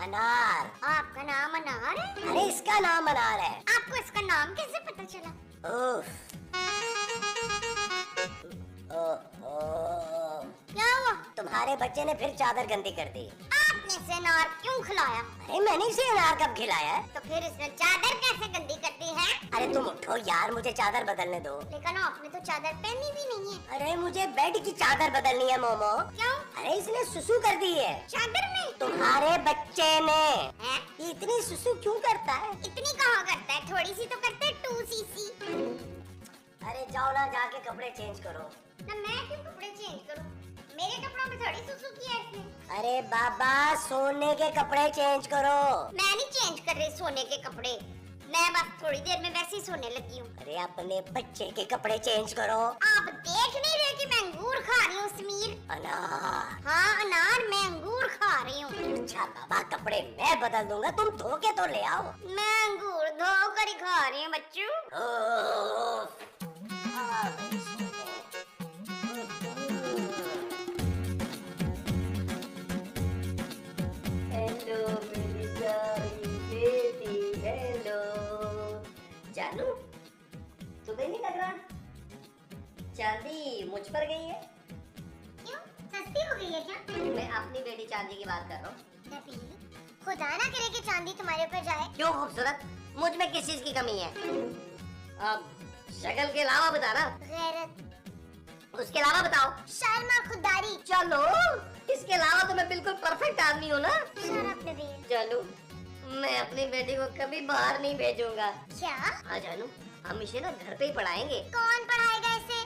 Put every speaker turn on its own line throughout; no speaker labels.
अनार।
आपका नाम अनार है?
अरे इसका नाम अनार है।
आपको इसका नाम कैसे पता चला?
उफ।
क्या हुआ?
तुम्हारे बच्चे ने फिर चादर गंदी कर दी।
आपने इसे अनार क्यों खिलाया?
अरे मैंने इसे अनार कब खिलाया है?
तो फिर इसने चादर कैसे गंदी कर दी है?
अरे तुम उठो यार, मुझे चादर बदलने दो।
लेकिन आपने तो चादर पहनी भी नहीं है।
अरे मुझे बेड की चादर बदलनी है मोमो।
क्यों?
अरे इसने सुसु कर दी है
चादर में।
तुम्हारे बच्चे ने।
है?
ये इतनी सुसु क्यों करता है?
इतनी कहाँ करता है, थोड़ी सी तो करता है, 2cc।
अरे जाओ ना, जाके कपड़े चेंज करो।
ना मैं क्यों कपड़े चेंज करूं? मेरे कपड़ों में थोड़ी सुसु किया है इसने।
अरे बाबा सोने के कपड़े चेंज करो।
मैं नहीं चेंज कर रही सोने के कपड़े, मैं बस थोड़ी देर में वैसे ही सोने लगी हूँ।
अरे अपने बच्चे के कपड़े चेंज करो।
आप देख नहीं रहे कि मैं अंगूर खा रही हूँ समीर?
अनार।
हाँ अनार, मैं अंगूर खा रही हूँ।
अच्छा बाबा, कपड़े मैं बदल दूंगा, तुम धो के तो ले आओ।
मैं अंगूर धो कर ही खा रही हूँ बच्चों।
हेलो मेरी प्यारी बेटी, हेलो। जानू तुम्हें नहीं लग रहा चांदी मुझ पर गई है?
क्यों, सस्ती हो गई है क्या?
मैं अपनी बेटी चांदी की बात कर रहा हूँ।
नबील, खुदा ना करे कि चांदी तुम्हारे ऊपर जाए।
क्यों खूबसूरत, मुझ में किस चीज की कमी है? अब शक्ल के अलावा बताना।
गैरत।
उसके अलावा बताओ।
शर्म और खुददारी।
चलो, इसके अलावा तो मैं बिल्कुल परफेक्ट आदमी हूँ ना।
Shut up Nabeel.
चलो, मैं अपनी बेटी को कभी बाहर नहीं भेजूंगा।
क्या?
हाँ जानू, हम इसे ना घर पे ही पढ़ाएंगे।
कौन पढ़ाएगा इसे?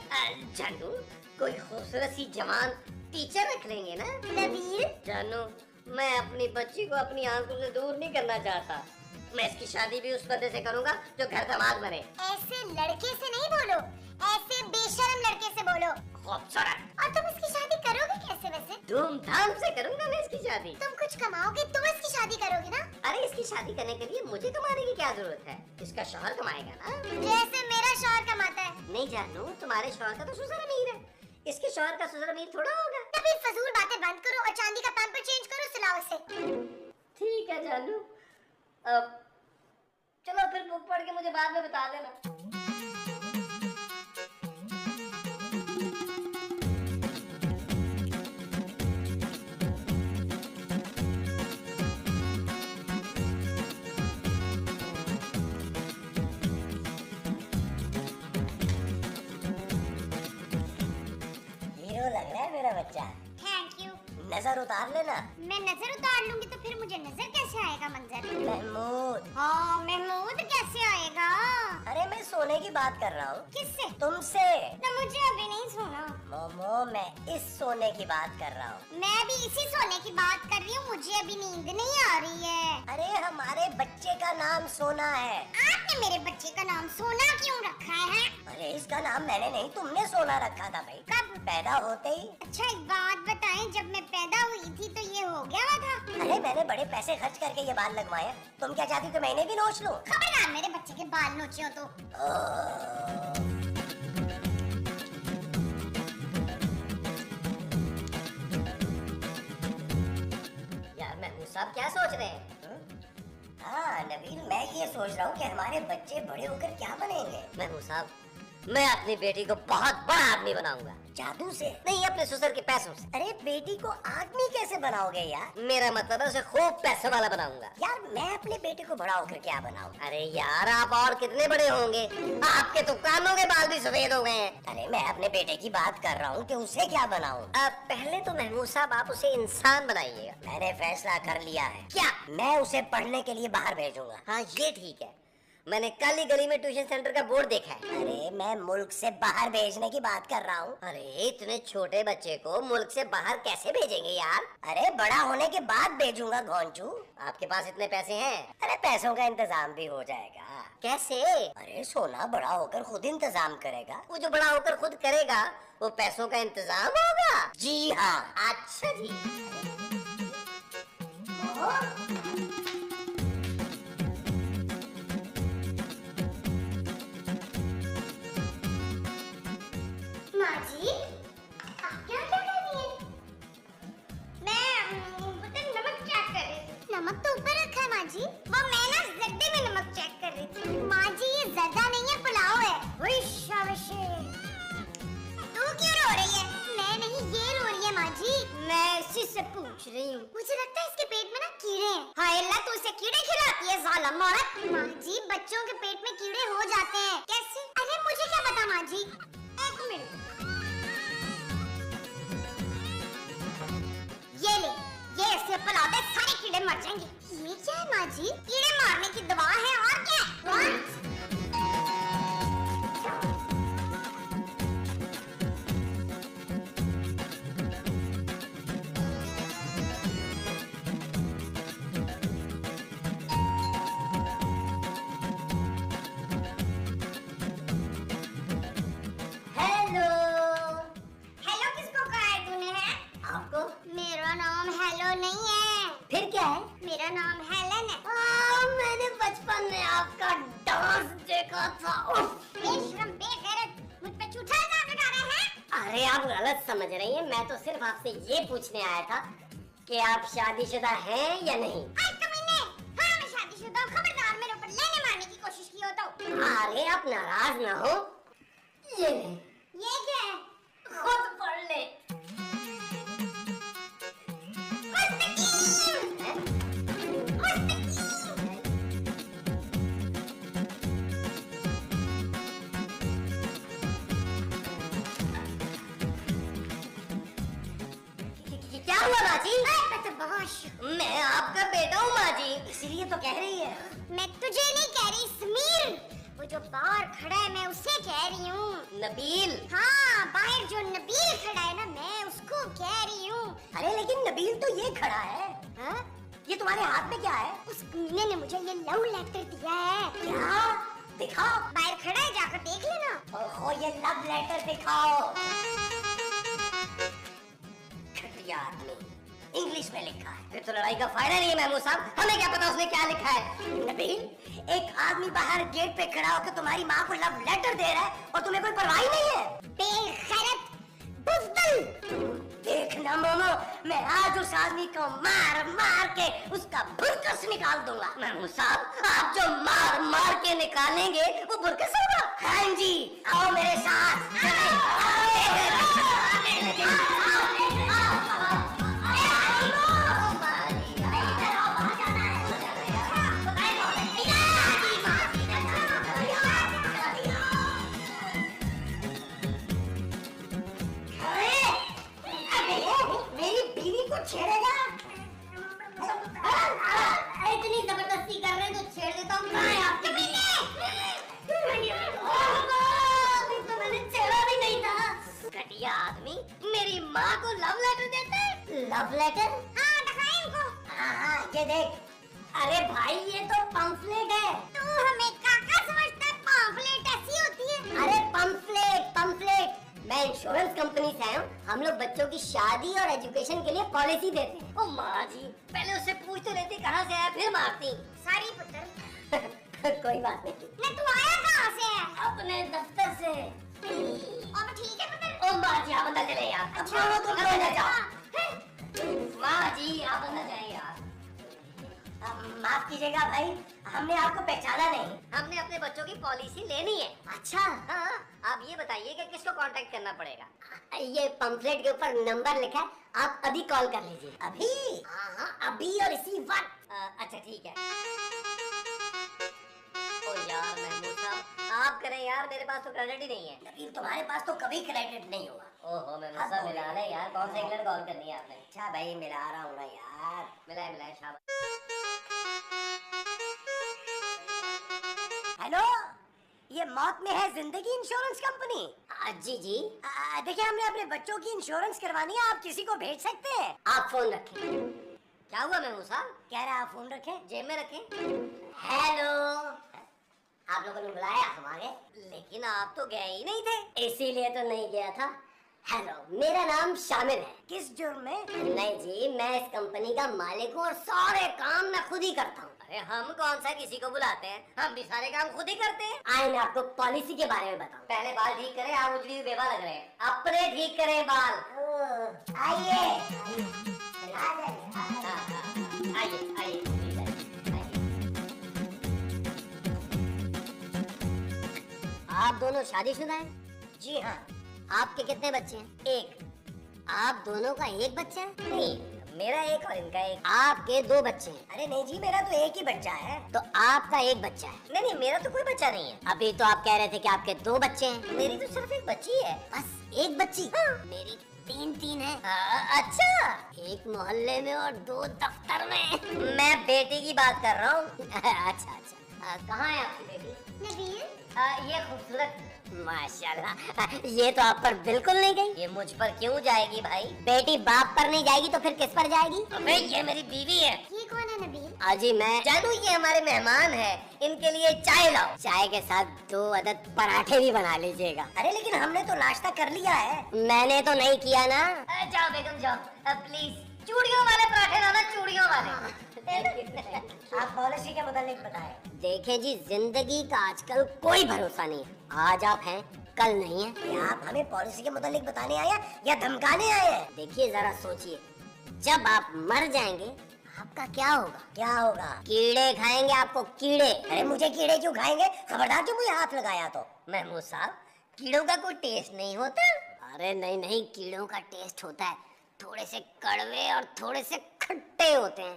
जानू, कोई खूबसूरत सी जवान टीचर रख लेंगे ना।
नबील,
जानू, मैं अपनी बच्ची को अपनी आंखों से दूर नहीं करना चाहता। मैं इसकी शादी भी उस बंदे से करूंगा जो घर दामाद बने।
ऐसे लड़के से नहीं बोलो, ऐसे बेशर्म लड़के से बोलो।
खूबसूरत।
और तुम इसकी शादी करोगे कैसे वैसे?
धूमधाम से करूंगा मैं इसकी शादी।
तुम कुछ कमाओगे तुम इसकी शादी करोगे ना?
अरे इसकी शादी करने के लिए मुझे कमाने की क्या जरूरत है? इसका शौहर कमाएगा ना।
जैसे मेरा शौहर कमाता है।
नहीं जानू, तुम्हारे शौहर का तो ससुर अमीर है, इसके शौहर का ससुर अमीर थोड़ा होगा।
तभी फजूल बातें बंद करो और चांदी का पैम्पर चेंज करो, सुलाओ इसे।
ठीक है जानू, अब चलो फिर बुक पढ़ के मुझे बाद में बता देना। हीरो लग रहा है मेरा बच्चा।
Thank you.
नजर उतार लेना।
मैं नजर उतार लूंगी तो फिर मुझे नजर कैसे आएगा मंजर?
महमूद।
हाँ, महमूद कैसे आएगा?
अरे मैं सोने की बात कर रहा हूँ।
किससे?
तुमसे।
ना मुझे अभी नहीं सोना।
मोमो, मैं इस सोने की बात कर रहा हूँ।
मैं भी इसी सोने की बात कर रही हूँ, मुझे अभी नींद नहीं आ रही है।
अरे हमारे बच्चे का नाम सोना है।
आपने मेरे बच्चे का नाम सोना क्यों रखा है?
अरे इसका नाम मैंने नहीं, तुमने सोना रखा था भाई।
कब?
पैदा होते ही।
अच्छा एक बात बताएं, जब मैं पैदा हुई थी तो ये हो गया हुआ था?
अरे मैंने बड़े पैसे खर्च करके ये बाल लगवाए, तुम क्या चाहती तो मैंने भी नोच लूं?
खबरदार मेरे बच्चे के बाल नोचे हो तो।
यार महमूद साहब क्या सोच रहे हैं? हाँ नबील, मैं ये सोच रहा हूँ कि हमारे बच्चे बड़े होकर क्या बनेंगे। महमूद साहब, मैं अपनी बेटी को बहुत बड़ा आदमी बनाऊंगा। जादू से? नहीं, अपने ससुर के पैसों से। अरे बेटी को आदमी कैसे बनाओगे यार? मेरा मतलब है उसे खूब पैसों वाला बनाऊंगा। यार मैं अपने बेटे को बड़ा होकर क्या बनाऊं? अरे यार आप और कितने बड़े होंगे, आपके तो कानों के बाल भी सफेद हो गए हैं। अरे मैं अपने बेटे की बात कर रहा हूँ कि उसे क्या बनाऊं। अब पहले तो महमूद साहब आप उसे इंसान बनाइएगा। मैंने फैसला कर लिया है। क्या? मैं उसे पढ़ने के लिए बाहर भेजूंगा। हाँ ये ठीक है, मैंने कल ही गली में ट्यूशन सेंटर का बोर्ड देखा है। अरे मैं मुल्क से बाहर भेजने की बात कर रहा हूँ। अरे इतने छोटे बच्चे को मुल्क से बाहर कैसे भेजेंगे यार? अरे बड़ा होने के बाद भेजूंगा घोंचू। आपके पास इतने पैसे हैं? अरे पैसों का इंतजाम भी हो जाएगा। कैसे? अरे सोना बड़ा होकर खुद इंतजाम करेगा। वो जो बड़ा होकर खुद करेगा वो पैसों का इंतजाम होगा। जी हाँ। अच्छा जी।
माँ जी, आप क्या कर रही हैं? मैं नमक चेक कर रही थी। नमक तो रही हूँ। मुझे लगता है इसके पेट में ना कीड़े हैं। हाय अल्लाह, तू इसे कीड़े खिलाती है जालिम औरत। माँ जी, बच्चों के पेट में कीड़े हो जाते हैं। कैसे? अरे मुझे क्या पता माँ जी। एक मिनट, ये ले, ये ऐसे पिला दे, सारे कीड़े मर जाएंगे। ये क्या है माँ जी? कीड़े मारने की दवा है और क्या है?
हेलो।
हेलो किसको कहा है तूने? है
आपको?
मेरा नाम हेलो नहीं है,
फिर क्या है?
मेरा नाम हेलन है।
मैंने बचपन में आपका डांस देखा था।
बेशरम बेगैरत, मुझ पे झूठा इल्जाम लगा रहे हैं।
अरे आप गलत समझ रही हैं। मैं तो सिर्फ आपसे ये पूछने आया था कि आप शादीशुदा हैं या नहीं।
अरे कमीने, हाँ मैं शादीशुदा हूँ। खबरदार मेरे ऊपर लेने मारने की कोशिश की हो तो।
अरे आप नाराज ना हो, ये ले,
ये क्या है?
खुद पढ़ ले। क्या हुआ माँ जी? मैं आपका बेटा हूँ माँ जी, इसलिए तो कह रही है।
मैं तुझे नहीं कह रही समीर, वो जो बाहर खड़ा है मैं उसे कह रही हूँ।
नबील?
हाँ, बाहर जो नबील खड़ा है ना, मैं उसको कह रही हूँ।
अरे लेकिन नबील तो ये खड़ा है।
हाँ?
ये तुम्हारे हाथ में क्या है?
उस कमीने ने मुझे ये लव लेटर दिया है।
क्या? दिखाओ।
बाहर खड़ा है, जाकर देख लेना।
ओहो, ये लव लेटर दिखाओ। घटिया आदमी, इंग्लिश में लिखा है। फिर तो लड़ाई का फायदा नहीं है महमूद साहब, हमें क्या पता उसने क्या लिखा है। नबील, एक आदमी बाहर गेट पे खड़ा होकर तुम्हारी माँ को लव लेटर दे रहा है और तुम्हें कोई परवाह ही नहीं है।
बेगैरत, बुज़दिल।
देखना मोमो, मैं आज उस आदमी को मार मार के उसका बुरकस निकाल दूंगा। महमूद साहब, आप जो मार मार के निकालेंगे वो बुरकस होगा। हाँ जी, आओ मेरे साथ। मेरी बीवी को छेड़ेगा? इतनी जबरदस्ती कर रहे हैं तो छेड़ देता हूँ। कहाँ है आपकी बीवी? अभी तो मैंने छेड़ा भी नहीं था। घटिया आदमी मेरी माँ को लव लेटर देता है। Love letter?
हाँ, दिखाएं इनको।
हाँ, ये देख। अरे भाई, ये तो पंफलेट है।
तू हमें काका समझता है? पंफलेट ऐसी होती है।
अरे पंफलेट, पंफलेट। मैं इंश्योरेंस कंपनी से आया हूँ। हम लोग बच्चों की शादी और एजुकेशन के लिए पॉलिसी देते हैं। ओ माँ जी, पहले उससे पूछ तो लेती कहाँ से आया, फिर मारती।
सारी पुत्र।
कोई बात नहीं।
ना तू आया कहाँ से है?
अपने दफ्तर से।
अब ठीक है पुत्र।
ओ माँ जी, आप अंदर चले यार।
अच्छा,
वो तो अंदर जाओ।
हाँ।
माँ जी, आप अंदर जाए यार। माफ कीजिएगा भाई, हमने आपको पहचाना नहीं। हमने अपने बच्चों की पॉलिसी लेनी है। अच्छा, हाँ। आप ये बताइए कि किसको कांटेक्ट करना पड़ेगा। ये पंफलेट के ऊपर नंबर लिखा है, आप अभी कॉल कर लीजिए। अभी? हाँ, अभी और इसी वक्त। अच्छा ठीक है। ओ यार महमूद साहब, आप करें यार, मेरे पास तो क्रेडिट ही नहीं है। नबील, तुम्हारे पास तो कभी क्रेडिट नहीं होगा। ओहो महमूद साहब, मिला ले यार। कौन सा इंग्लैंड कॉल करनी है आपने? अच्छा भाई, मिला रहा हूँ ना यार। मिला शाबाश। हेलो, ये मौत में है जिंदगी इंश्योरेंस कंपनी। जी जी। देखिए, हमने अपने बच्चों की इंश्योरेंस करवानी है, आप किसी को भेज सकते हैं। आप फोन रखें। क्या हुआ महमूद साहब? कह रहा आप फोन रखें, जेब में रखें। हेलो, आप लोगों ने बुलाया हमारे, लेकिन आप तो गए ही नहीं थे, इसीलिए तो नहीं गया था। हेलो, मेरा नाम शामिल है। किस जुर्म में? नहीं जी, मैं इस कंपनी का मालिक हूँ और सारे काम मैं खुद ही करता हूँ। अरे हम कौन सा किसी को बुलाते हैं, हम भी सारे काम खुद ही करते हैं। आइए मैं आपको पॉलिसी के बारे में बताऊं। पहले बाल ठीक करें, आप उजली हुई बेवा लग रहे हैं। अपने ठीक करें बाल। आइए आइए आइए। आप दोनों शादीशुदा हैं? जी हाँ। आपके कितने बच्चे हैं? एक। आप दोनों का एक बच्चा है? नहीं, मेरा एक और इनका एक। आपके 2 बच्चे हैं? अरे नहीं जी, मेरा तो एक ही बच्चा है। तो आपका एक बच्चा है? नहीं नहीं, मेरा तो कोई बच्चा नहीं है। अभी तो आप कह रहे थे कि आपके 2 बच्चे हैं। मेरी तो सिर्फ एक बच्ची है। बस एक बच्ची? हाँ। मेरी 3 है। अच्छा, एक मोहल्ले में और 2 दफ्तर में। मैं बेटी की बात कर रहा हूँ। अच्छा अच्छा, कहाँ है आपकी बेटी?
नबील,
ये खूबसूरत, माशाल्लाह, ये तो आप पर बिल्कुल नहीं गई। ये मुझ पर क्यों जाएगी भाई? बेटी बाप पर नहीं जाएगी तो फिर किस पर जाएगी? अबे ये मेरी बीवी है।
ये कौन है नबील?
अजी मैं जानू, ये हमारे मेहमान है, इनके लिए चाय लाओ। चाय के साथ 2 अदद पराठे भी बना लीजिएगा। अरे लेकिन हमने तो नाश्ता कर लिया है। मैंने तो नहीं किया ना। जाओ बेगम जाओ, प्लीज चूड़ियों वाले पराठे लाना, चूड़ियों वाले। आप पॉलिसी के मुताबिक बताएं। देखें जी, जिंदगी का आजकल कोई भरोसा नहीं है। आज आप हैं, कल नहीं है। या आप हमें पॉलिसी के मुताबिक बताने आए या धमकाने आए हैं? देखिए जरा सोचिए, जब आप मर जाएंगे आपका क्या होगा? क्या होगा? कीड़े खाएंगे आपको, कीड़े। अरे मुझे कीड़े क्यों खाएंगे? खबरदार जो मुझे हाथ लगाया तो। महमूद साहब, कीड़ों का कोई टेस्ट नहीं होता? अरे नहीं नहीं, कीड़ों का टेस्ट होता है, थोड़े से कड़वे और थोड़े से खट्टे होते हैं।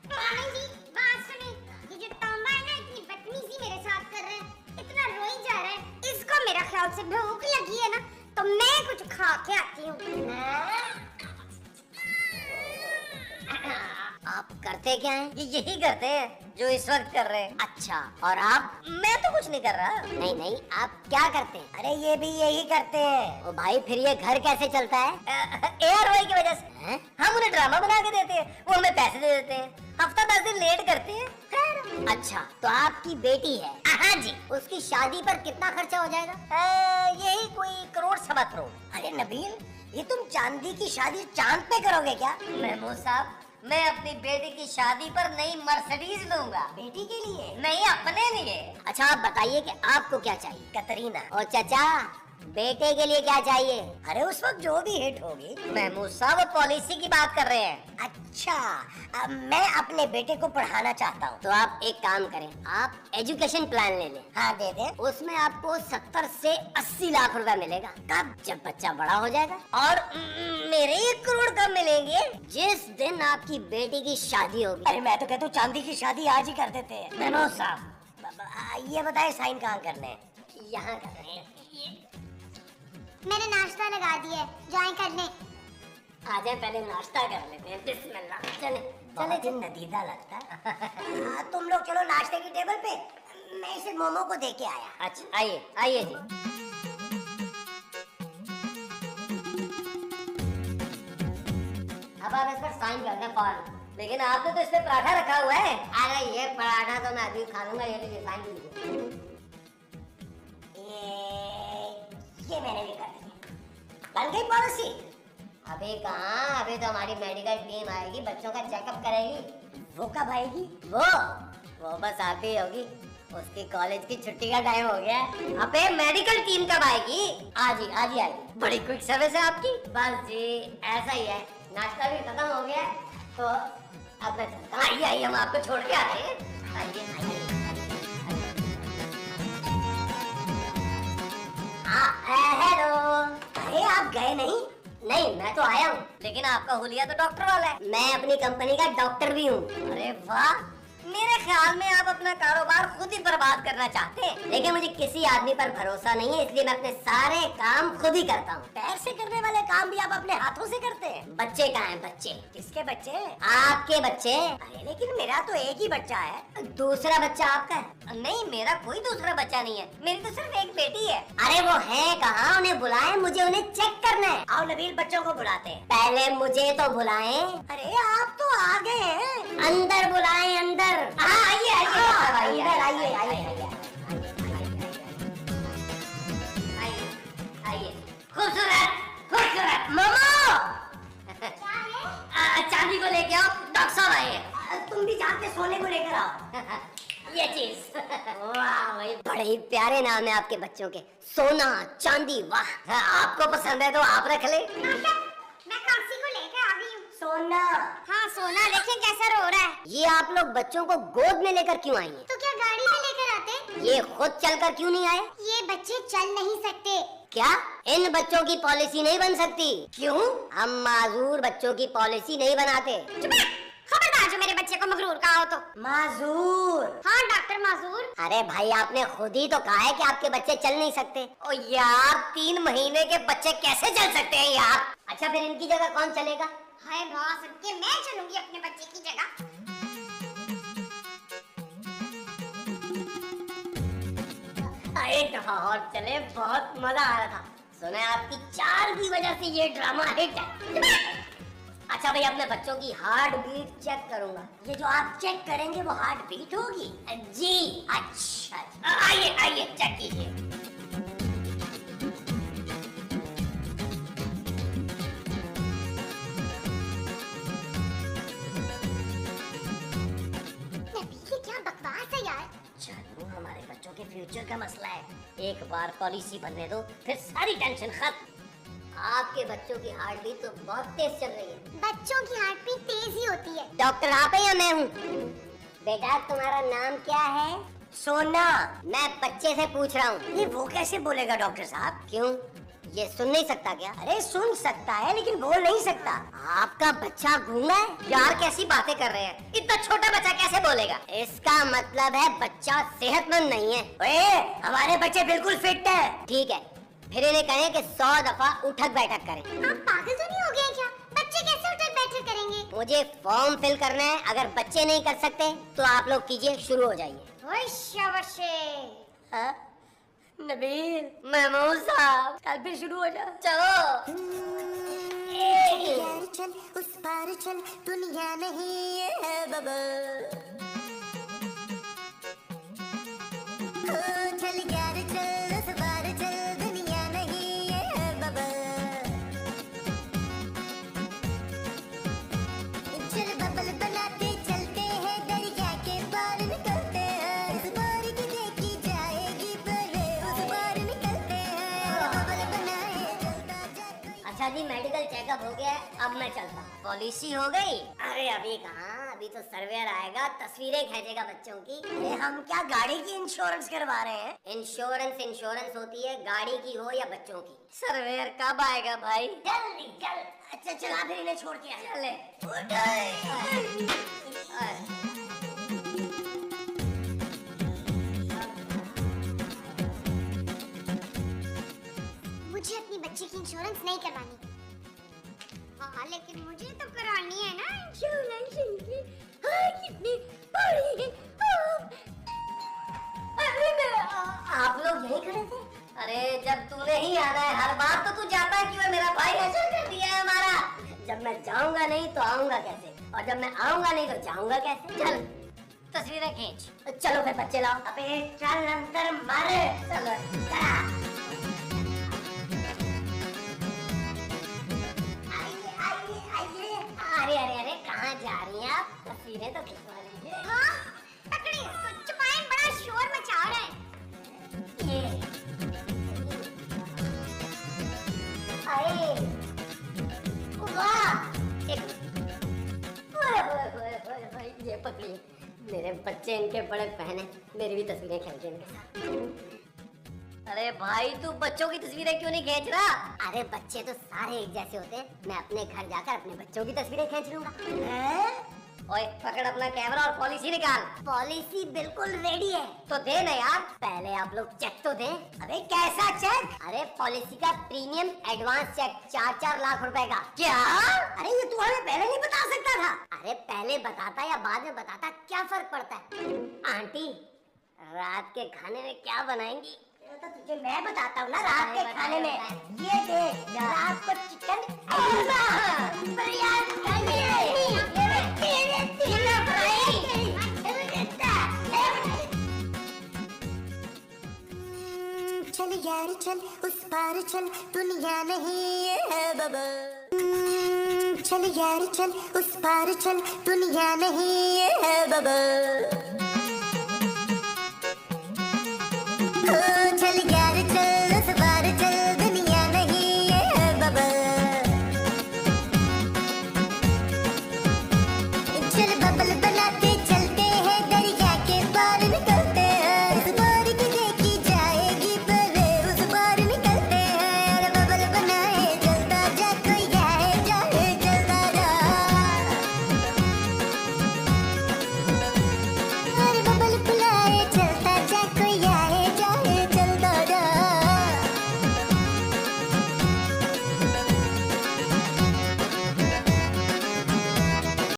मामा जी, बात सुनिए। ये जो तांबा है ना, इतनी बदतमीजी मेरे साथ कर रहा है, इतना रोई जा रहा है। इसको मेरा ख्याल से भूख लगी है ना, तो मैं कुछ खा के आती हूँ।
आप करते क्या हैं? ये यही करते हैं जो इस वक्त कर रहे हैं। अच्छा, और आप? मैं तो कुछ नहीं कर रहा। नहीं नहीं, आप क्या करते हैं? अरे ये भी यही करते हैं। ओ भाई, फिर ये घर कैसे चलता है? ARY की वजह से। हैं? हम उन्हें ड्रामा बना के देते हैं, वो हमें पैसे दे देते हैं, हफ्ता 10 दिन लेट करते हैं। अच्छा, तो आपकी बेटी है? हाँ जी। उसकी शादी पर कितना खर्चा हो जाएगा? यही कोई 1 करोड़ सवा करोड़। अरे नबील, ये तुम चांदी की शादी चांद पे करोगे क्या? महमूद साहब, मैं अपनी बेटी की शादी पर नई मर्सिडीज लूंगा। बेटी के लिए? नहीं, अपने लिए। अच्छा आप बताइए कि आपको क्या चाहिए? कतरीना। और चाचा, बेटे के लिए क्या चाहिए? अरे उस वक्त जो भी हिट होगी। महमूद साहब, पॉलिसी की बात कर रहे हैं। अच्छा, मैं अपने बेटे को पढ़ाना चाहता हूँ। तो आप एक काम करें, आप एजुकेशन प्लान ले लें। हाँ दे दें। उसमें आपको 70 से 80 लाख रुपए मिलेगा। कब? जब बच्चा बड़ा हो जाएगा। और मेरे 1 करोड़ कब मिलेंगे? जिस दिन आपकी बेटी की शादी होगी। अरे मैं तो कहता हूँ चांदी की शादी आज ही कर देते हैं। महमूद साहब, ये बताए साइन कहाँ करने हैं? यहाँ करने हैं।
मैंने नाश्ता लगा दिया है, जाएं करने।
आ जाए, पहले नाश्ता कर लेते हैं। बिस्मिल्लाह। चले चले, दिन नदीदा लगता है। तुम लोग चलो नाश्ते की टेबल पे, मैं इसे मोमो को दे के आया। अच्छा आइए आइए जी। अब आप इस पर साइन कर दें फौरन। लेकिन आपने तो इस पे पराठा रखा हुआ है। अरे ये पराठा तो मैं अभी खा लूंगा, ये तो साइन कीजिए। ये मैंने भी कर दिया। बन गई पॉलिसी। अभी कहाँ, अभी तो हमारी मेडिकल टीम आएगी, बच्चों का चेकअप करेगी। वो कब आएगी? वो बस आती होगी, उसकी कॉलेज की छुट्टी का टाइम हो गया है। अबे मेडिकल टीम कब आएगी? आज ही आएगी। बड़ी क्विक सर्विस है आपकी। बस जी ऐसा ही है, नाश्ता भी खत्म हो गया है, तो अब मैं चलता हूँ। आइए हम आपको छोड़ के आते हैं। आइए आइए। हेलो। अरे आप गए नहीं? नहीं, मैं तो आया हूँ, लेकिन आपका हुलिया तो डॉक्टर वाला है। मैं अपनी कंपनी का डॉक्टर भी हूँ। अरे वाह, मेरे ख्याल में आप अपना कारोबार खुद ही बर्बाद करना चाहते हैं। लेकिन मुझे किसी आदमी पर भरोसा नहीं है, इसलिए मैं अपने सारे काम खुद ही करता हूँ। पैर से करने वाले काम भी आप अपने हाथों से करते हैं? बच्चे कहाँ हैं? बच्चे? किसके बच्चे? आपके बच्चे। अरे लेकिन मेरा तो एक ही बच्चा है। दूसरा बच्चा आपका है? नहीं, मेरा कोई दूसरा बच्चा नहीं है, मेरी तो सिर्फ एक बेटी है। अरे वो है कहाँ? उन्हें बुलाएं, मुझे उन्हें चेक करना है। आओ नबील, बच्चों को बुलाते हैं। पहले मुझे तो बुलाएं। अरे आप तो आ गए हैं। अंदर बुलाएं, अंदर। आइए आइए आइए आइए। खूबसूरत खूबसूरत मोमो। चांदी को लेके आओ, डॉक्टर साहब आए। तुम भी जाके सोने को लेकर आओ। ये चीज। वाह भाई, बड़े ही प्यारे नाम है आपके बच्चों के, सोना चांदी। वाह, आपको पसंद है तो आप रख ले।
मैं काशी को लेकर आ गई हूँ।
सोना?
हाँ सोना, देखें कैसा रो रहा है।
ये आप लोग बच्चों को गोद में लेकर क्यों आई हैं?
तो क्या गाड़ी में लेकर आते?
ये खुद चलकर क्यों नहीं आए?
ये बच्चे चल नहीं सकते।
क्या इन बच्चों की पॉलिसी नहीं बन सकती? क्यों? हम माजूर बच्चों की पॉलिसी नहीं बनाते।
खबरदार जो मेरे बच्चे को मगरूर कहा हो तो।
माजूर?
हाँ डॉक्टर माजूर।
अरे भाई आपने खुद ही तो कहा है कि आपके बच्चे चल नहीं सकते। ओ यार 3 महीने के बच्चे कैसे चल सकते हैं यार? अच्छा फिर इनकी जगह कौन चलेगा?
हाय बॉस, सबके मैं चलूंगी अपने बच्चे की जगह।
अरे और चले, बहुत मजा आ रहा था। सुना है आपकी 4 की वजह से ये ड्रामा हिट है। अच्छा भाई अपने बच्चों की हार्ट बीट चेक करूंगा। ये जो आप चेक करेंगे वो हार्ट बीट होगी? जी अच्छा, आइए आइए चेक कीजिए।
नबील क्या बकवास है यार।
चलो हमारे बच्चों के फ्यूचर का मसला है, एक बार पॉलिसी बनने दो फिर सारी टेंशन खत्म। आपके बच्चों की हार्ट बीट तो बहुत तेज चल रही है।
बच्चों की हार्ट बीट तेज ही होती है।
डॉक्टर आप हैं या मैं हूँ? बेटा तुम्हारा नाम क्या है? सोना। मैं बच्चे से पूछ रहा हूँ। ये वो कैसे बोलेगा डॉक्टर साहब? क्यों, ये सुन नहीं सकता क्या? अरे सुन सकता है लेकिन बोल नहीं सकता। आपका बच्चा गूंगा है? यार कैसी बातें कर रहे हैं, इतना छोटा बच्चा कैसे बोलेगा? इसका मतलब है बच्चा सेहतमंद नहीं है। ओए, हमारे बच्चे बिल्कुल फिट है। ठीक है फिर इन्हें कहें कि 100 दफा उठक बैठक करें।
आप पागल तो नहीं हो गए क्या? बच्चे कैसे उठक बैठक करेंगे?
मुझे फॉर्म फिल करना है, अगर बच्चे नहीं कर सकते तो आप लोग कीजिए, शुरू हो जाइए। नबील, महमूद साहब, कल फिर शुरू हो जाओ। चलो।
यार चल उस पार चल, दुनिया नहीं है बबल। चल यार चल उस पार चल, दुनिया नहीं है बबल। चल बबल बनाते चलते हैं, दरिया के पार निकलते हैं। उस पार की देखी जाएगी पहले, उस पार निकलते हैं। बबल बनाए चलता जा कोई।
अच्छा जी मेडिकल चेकअप हो गया है, अब मैं चलता हूँ। पॉलिसी हो गई? अरे अभी कहाँ, अभी तो सर्वेयर आएगा, तस्वीरें खींचेगा बच्चों की। अरे हम क्या गाड़ी की इंश्योरेंस करवा रहे हैं? इंश्योरेंस होती है गाड़ी की हो या बच्चों की। सर्वेयर कब आएगा भाई? जल्दी चल। अच्छा चला फिर इन्हें छोड़ के आ। चले।
मुझे अपनी बच्ची की इंश्योरेंस नहीं करवानी। हाँ लेकिन मुझे तो करानी है ना इंश्योरेंस इनकी। हाँ कितनी बड़ी है।
आप लोग यही खड़े थे? अरे जब तूने ही आना है हर बार तो तू जाता क्यों है? मेरा भाई ऐसा कर दिया है हमारा। जब मैं जाऊंगा नहीं तो आऊंगा कैसे, और जब मैं आऊंगा नहीं तो जाऊंगा कैसे? चल तस्वीरें खींच। चलो फिर बच्चे लाओ। अबे चल अंदर मारे। चलो चला। अरे अरे अरे कहाँ जा रही हैं आप? तस्वीरें तो खिंचवा लीजिए।
हाँ पकड़ी इसको, चुपाएं, बड़ा शोर मचा रहा है।
ये आए वाह, ये पकड़िए, मेरे बच्चे इनके बड़े फैन हैं, मेरी भी तस्वीरें खींचे इनके साथ। अरे भाई तू बच्चों की तस्वीरें क्यों नहीं खींच रहा? अरे बच्चे तो सारे एक जैसे होते हैं, मैं अपने घर जाकर अपने बच्चों की तस्वीरें खींच लूंगा। ओए पकड़ अपना कैमरा और पॉलिसी निकाल। पॉलिसी बिल्कुल रेडी है। तो दे ना यार, पहले आप लोग चेक तो दे। अबे कैसा चेक? अरे पॉलिसी का प्रीमियम एडवांस चेक 4-4 लाख रुपए का। क्या? अरे ये तू हमें पहले नहीं बता सकता था? अरे पहले बताता या बाद में बताता क्या फर्क पड़ता है? आंटी रात के खाने में क्या बनाएंगी? तो तुझे मैं बताता हूँ ना, रात के खाने में ये देख, रात को चिकन
चल यार चल उस पार चल, दुनिया नहीं है बबल। चल यार चल उस पार चल, दुनिया नहीं है बबल।